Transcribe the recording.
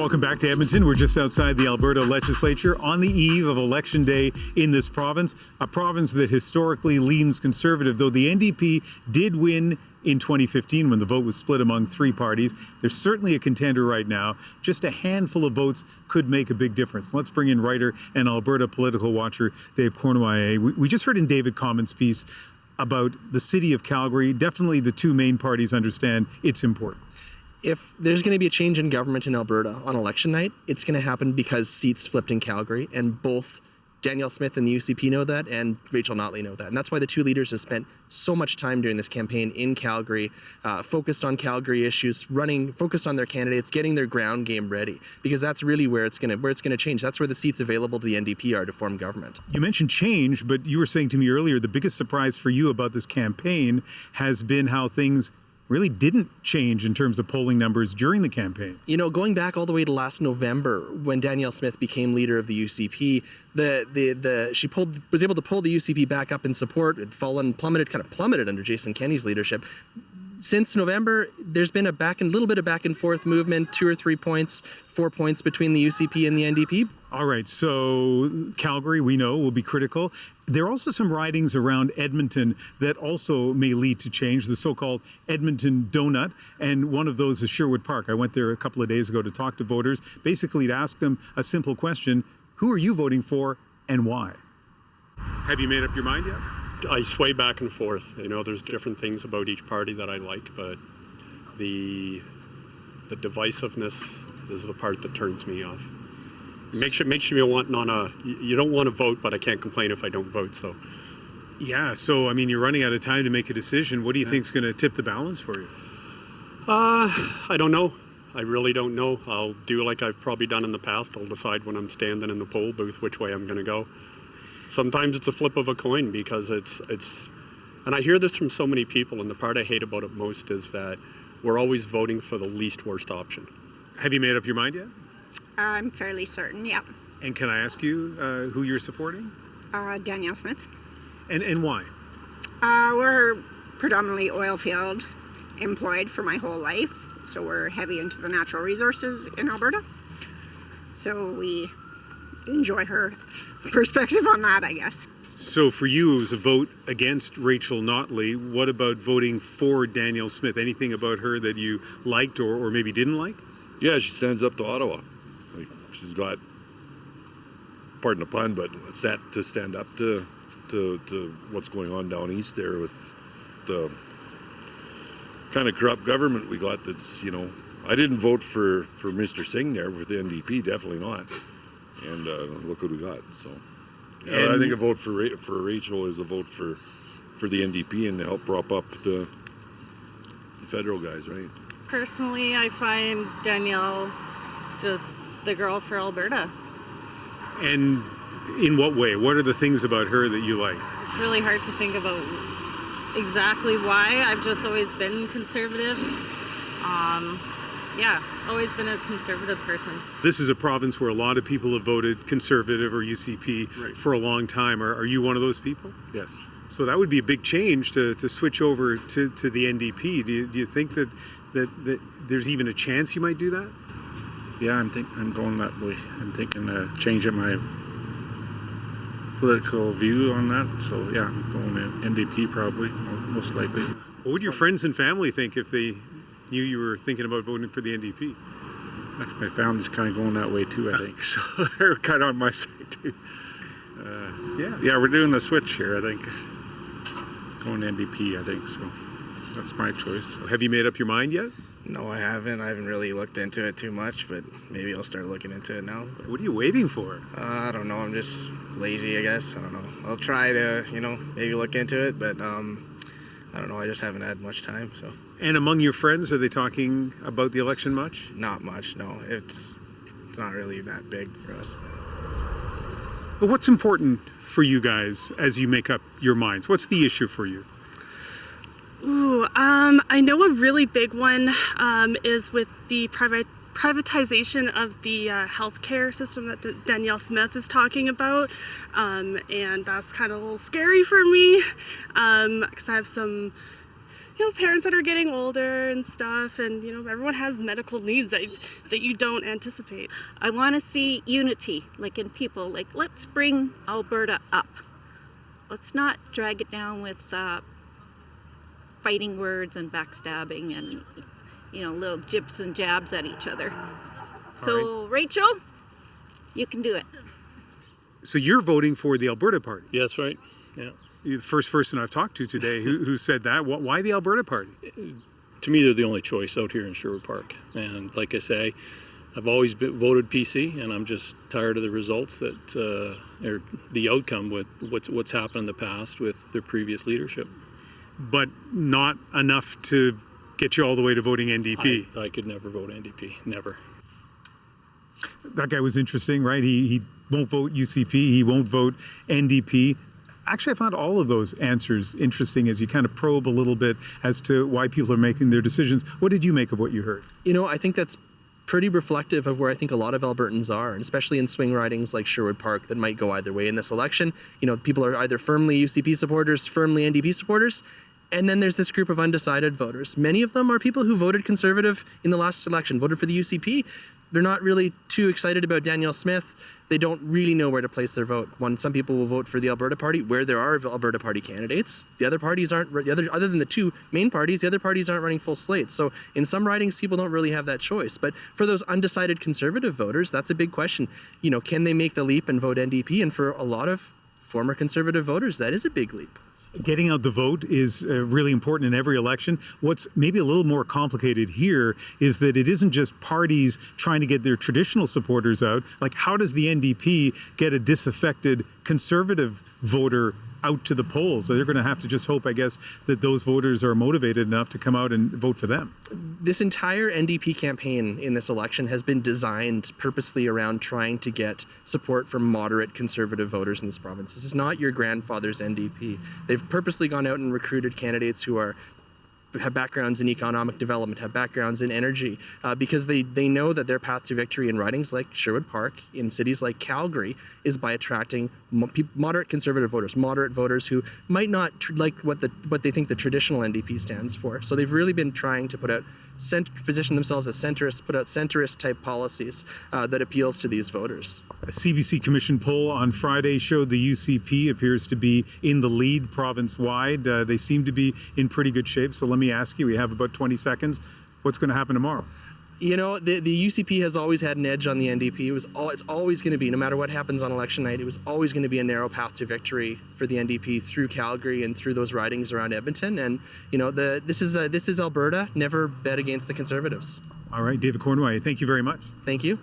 Welcome back to Edmonton. We're just outside the Alberta legislature on the eve of Election Day in this province, a province that historically leans conservative, though the NDP did win in 2015 when the vote was split among three parties. There's certainly a contender right now. Just a handful of votes could make a big difference. Let's bring in writer and Alberta political watcher Dave Cornway. We just heard in David Common's piece about the city of Calgary. Definitely the two main parties understand its importance. If there's going to be a change in government in Alberta on election night, it's going to happen because seats flipped in Calgary, and both Danielle Smith and the UCP know that, and Rachel Notley know that. And that's why the two leaders have spent so much time during this campaign in Calgary, focused on Calgary issues, focused on their candidates, getting their ground game ready, because that's really where it's going to change. That's where the seats available to the NDP are to form government. You mentioned change, but you were saying to me earlier, the biggest surprise for you about this campaign has been how things really didn't change in terms of polling numbers during the campaign. You know, going back all the way to last November when Danielle Smith became leader of the UCP, she was able to pull the UCP back up in support. It plummeted under Jason Kenney's leadership. Since November, there's been a little bit of back and forth movement, 2 or 3 points, 4 points between the UCP and the NDP. All right, so Calgary, we know, will be critical. There are also some ridings around Edmonton that also may lead to change, the so-called Edmonton donut, and one of those is Sherwood Park. I went there a couple of days ago to talk to voters, basically to ask them a simple question: who are you voting for and why? Have you made up your mind yet? I sway back and forth. You know, there's different things about each party that I like, but the divisiveness is the part that turns me off. It makes me want you don't want to vote, but I can't complain if I don't vote. So. Yeah. So I mean, you're running out of time to make a decision. What do you think is going to tip the balance for you? I don't know. I really don't know. I'll do like I've probably done in the past. I'll decide when I'm standing in the poll booth which way I'm going to go. Sometimes it's a flip of a coin because it's, and I hear this from so many people, and the part I hate about it most is that we're always voting for the least worst option. Have you made up your mind yet? I'm fairly certain, yeah. And can I ask you who you're supporting? Danielle Smith. And why? We're predominantly oil field employed for my whole life, so we're heavy into the natural resources in Alberta. So we enjoy her perspective on that, I guess. So for you, it was a vote against Rachel Notley. What about voting for Danielle Smith? Anything about her that you liked or maybe didn't like? Yeah, she stands up to Ottawa. Like, she's got, pardon the pun, but set to stand up to what's going on down east there with the kind of corrupt government we got. That's, you know, I didn't vote for Mr. Singh there with the NDP, definitely not. And look what we got. So I think a vote for Rachel is a vote for the NDP and to help prop up the federal guys, right? Personally, I find Danielle just the girl for Alberta. And in what way? What are the things about her that you like? It's really hard to think about exactly why. I've just always been conservative. Always been a conservative person. This is a province where a lot of people have voted Conservative or UCP for a long time. Are you one of those people? Yes. So that would be a big change to switch over to the NDP. Do you think that there's even a chance you might do that? Yeah, I'm going that way. I'm thinking changing my political view on that. So yeah, I'm going NDP probably, most likely. What would your friends and family think if they knew you were thinking about voting for the NDP? My family's kind of going that way too, I think. So they're kind of on my side too. Yeah, we're doing the switch here, I think. Going NDP, I think, so that's my choice. Have you made up your mind yet? No, I haven't. I haven't really looked into it too much, but maybe I'll start looking into it now. What are you waiting for? I don't know. I'm just lazy, I guess. I don't know. I'll try to, maybe look into it, but I don't know. I just haven't had much time, so. And among your friends, are they talking about the election much? Not much, no. It's not really that big for us. But what's important for you guys as you make up your minds? What's the issue for you? I know a really big one is with the privatization of the healthcare system that Danielle Smith is talking about, and that's kind of a little scary for me because I have some parents that are getting older and stuff, and everyone has medical needs that you don't anticipate. I want to see unity, like in people. Like, let's bring Alberta up. Let's not drag it down with fighting words and backstabbing and little jibs and jabs at each other. So, Rachel, you can do it. So you're voting for the Alberta Party. Yeah, that's right. Yeah. You're the first person I've talked to today who said that. Why the Alberta Party? To me, they're the only choice out here in Sherwood Park. And like I say, I've always voted PC, and I'm just tired of the results that, or the outcome with what's happened in the past with their previous leadership. But not enough to get you all the way to voting NDP. I could never vote NDP, never. That guy was interesting, right? He won't vote UCP, he won't vote NDP. Actually, I found all of those answers interesting as you kind of probe a little bit as to why people are making their decisions. What did you make of what you heard? I think that's pretty reflective of where I think a lot of Albertans are, and especially in swing ridings like Sherwood Park that might go either way in this election. People are either firmly UCP supporters, firmly NDP supporters, and then there's this group of undecided voters. Many of them are people who voted Conservative in the last election, voted for the UCP. They're not really too excited about Danielle Smith. They don't really know where to place their vote. Some people will vote for the Alberta Party, where there are Alberta Party candidates. The other parties aren't, other than the two main parties, the other parties aren't running full slates. So in some ridings, people don't really have that choice. But for those undecided Conservative voters, that's a big question. Can they make the leap and vote NDP? And for a lot of former Conservative voters, that is a big leap. Getting out the vote is really important in every election. What's maybe a little more complicated here is that it isn't just parties trying to get their traditional supporters out. Like, how does the NDP get a disaffected Conservative voter out to the polls? So they're going to have to just hope, I guess, that those voters are motivated enough to come out and vote for them. This entire NDP campaign in this election has been designed purposely around trying to get support from moderate Conservative voters in this province. This is not your grandfather's NDP. They've purposely gone out and recruited candidates who have backgrounds in economic development, have backgrounds in energy, because they know that their path to victory in ridings like Sherwood Park, in cities like Calgary, is by attracting moderate Conservative voters, moderate voters who might not like what they think the traditional NDP stands for. So they've really been trying to position themselves as centrists, put out centrist type policies that appeals to these voters. A CBC Commission poll on Friday showed the UCP appears to be in the lead province-wide. They seem to be in pretty good shape. So let me ask you, we have about 20 seconds. What's going to happen tomorrow? The UCP has always had an edge on the NDP. It's always going to be, no matter what happens on election night, it was always going to be a narrow path to victory for the NDP through Calgary and through those ridings around Edmonton. And this is Alberta. Never bet against the Conservatives. All right, David Cornway, thank you very much. Thank you.